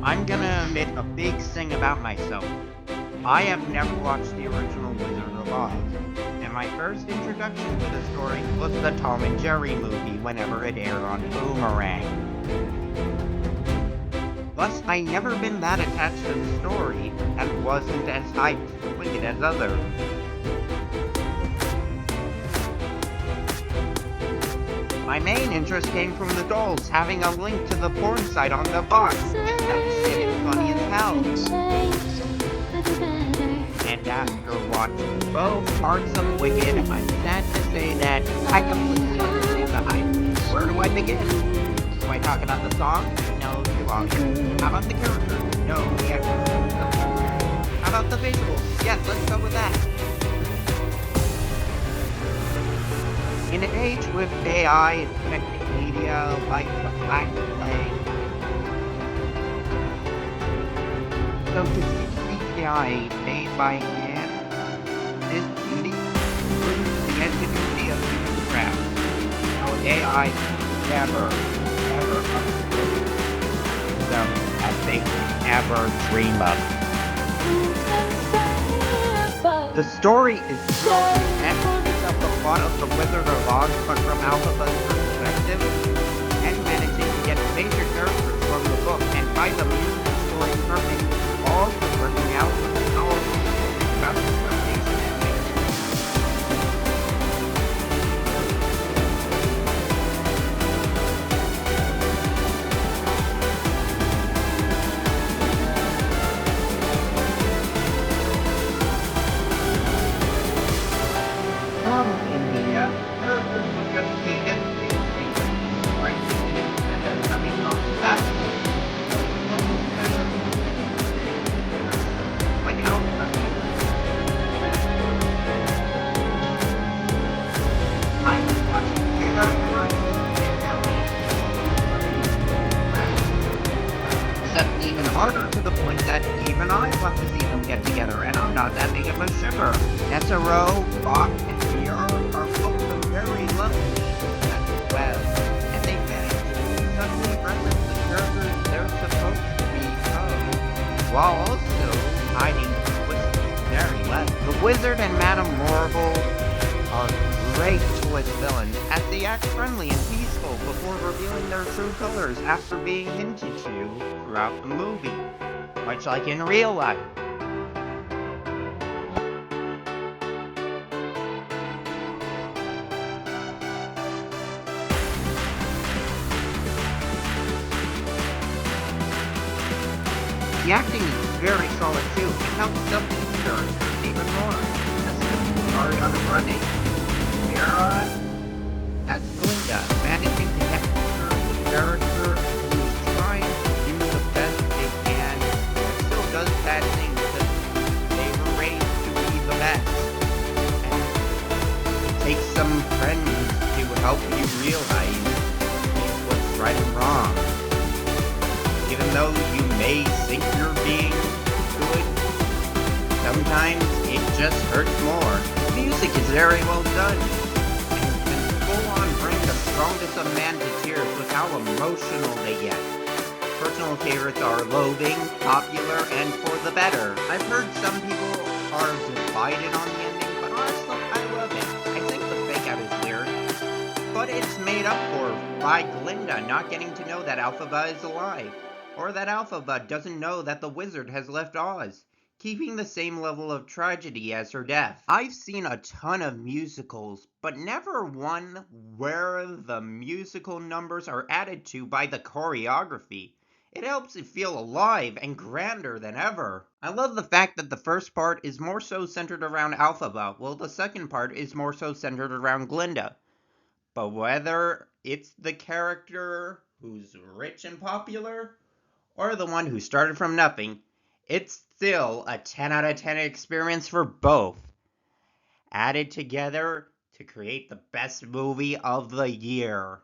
I'm gonna admit a big thing about myself. I have never watched the original Wizard of Oz, and my first introduction to the story was the Tom and Jerry movie whenever it aired on Boomerang. Plus, I never been that attached to the story and wasn't as hyped to play it as others. My main interest came from the dolls having a link to the porn site on the box, and that shit is funny as hell. And after watching both parts of Wicked, I'm sad to say that I completely understand the hype. Where do I begin? Do I talk about the song? No, too long. How about the characters? No, yet. How about the visuals? Yes, let's go with that. In an age with AI and connected media like the Black Plague, so to see CGI made by hand, this beauty proves the ingenuity of human craft. How AI never, ever understood them as they could ever dream of. The story is brilliant and picks up the plot of The Wizard of Oz, but from Alphaba's perspective, and managing to get major characters from the book and tie the musical story perfect, all working out with the powerful story about the foundation and from India, characters would just be right? And then coming off that, like Alpha. I was watching except even harder to the point that even I want to see them get together, and I'm not that big of a shipper. SRO, Bach, and Fear are both very lovely as well, and they manage to subtly reference the characters they're supposed to be of, while also hiding the twist very well. The Wizard and Madame Morrible are great twist villains, as they act friendly and peaceful before revealing their true colors after being hinted to throughout the movie, much like in real life. The acting is very solid too, and helps build these characters even more. Arianna Grande, as Glinda, managing to get her the character who's trying to do the best they can, but still does bad things because they were raised to be the best. And it takes some friends to help you realize what's right and wrong. Even though you may think you're being good, sometimes it just hurts more. The music is very well done, and can full on bring the strongest of man to tears with how emotional they get. Personal favorites are Loathing, Popular, and For the Better. I've heard some people are divided on the ending, but honestly, I love it. I think the fake out is weird, but it's made up for by Glinda not getting to know that Elphaba is alive, or that Elphaba doesn't know that the wizard has left Oz, keeping the same level of tragedy as her death. I've seen a ton of musicals, but never one where the musical numbers are added to by the choreography. It helps it feel alive and grander than ever. I love the fact that the first part is more so centered around Elphaba, while the second part is more so centered around Glinda. But whether it's the character who's rich and popular, or the one who started from nothing, it's still a 10 out of 10 experience for both, added together to create the best movie of the year.